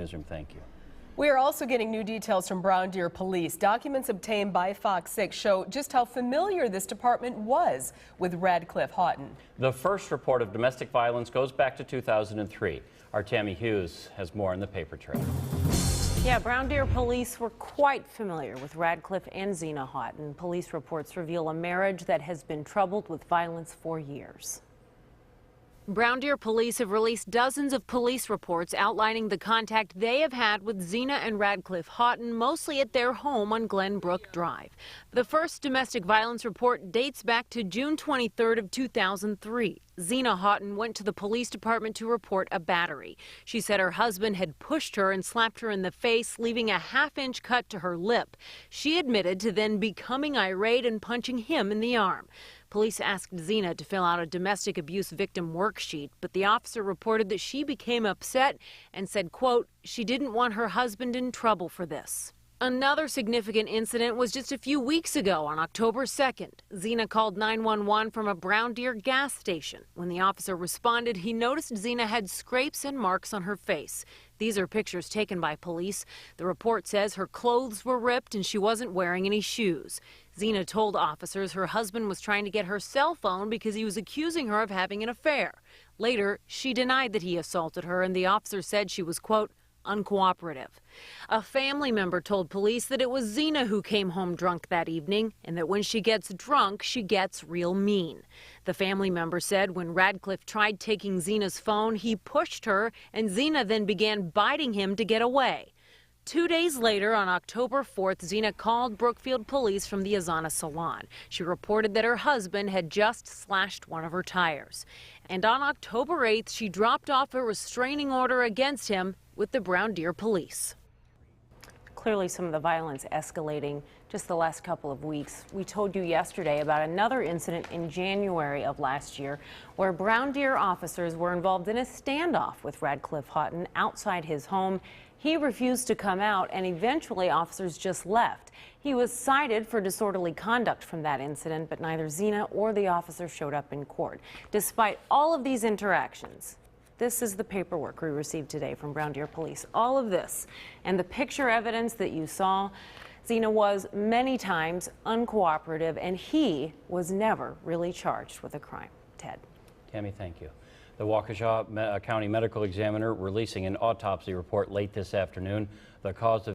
Newsroom, thank you. We are also getting new details from Brown Deer Police. Documents obtained by Fox 6 show just how familiar this department was with Radcliffe Houghton. The first report of domestic violence goes back to 2003. Our Tammy Hughes has more on the paper trail. Yeah, Brown Deer Police were quite familiar with Radcliffe and Zena Houghton. Police reports reveal a marriage that has been troubled with violence for years. Brown Deer Police have released dozens of police reports outlining the contact they have had with Zena and Radcliffe Houghton, mostly at their home on Glenbrook Drive. The first domestic violence report dates back to June 23rd of 2003. Zena Houghton went to the police department to report a battery. She said her husband had pushed her and slapped her in the face, leaving a half-inch cut to her lip. She admitted to then becoming irate and punching him in the arm. Police asked Zena to fill out a domestic abuse victim worksheet, but the officer reported that she became upset and said, quote, she didn't want her husband in trouble for this. Another significant incident was just a few weeks ago on October 2nd. Zena called 911 from a Brown Deer gas station. When the officer responded, he noticed Zena had scrapes and marks on her face. These are pictures taken by police. The report says her clothes were ripped and she wasn't wearing any shoes. Zena told officers her husband was trying to get her cell phone because he was accusing her of having an affair. Later, she denied that he assaulted her, and the officer said she was, quote, uncooperative. A family member told police that it was Zena who came home drunk that evening and that when she gets drunk, she gets real mean. The family member said when Radcliffe tried taking Zena's phone, he pushed her and Zena then began biting him to get away. 2 days later, on October 4th, Zena called Brookfield police from the Azana salon. She reported that her husband had just slashed one of her tires. And on October 8th, she dropped off a restraining order against him with the Brown Deer Police. Clearly some of the violence escalating just the last couple of weeks. We told you yesterday about another incident in January of last year where Brown Deer officers were involved in a standoff with Radcliffe Houghton outside his home. He refused to come out and eventually officers just left. He was cited for disorderly conduct from that incident, but neither Zena or the officer showed up in court. Despite all of these interactions, this is the paperwork we received today from Brown Deer Police. All of this and the picture evidence that you saw, Zena was many times uncooperative and he was never really charged with a crime. Ted. Tammy, thank you. The Waukesha County Medical Examiner releasing an autopsy report late this afternoon. The cause of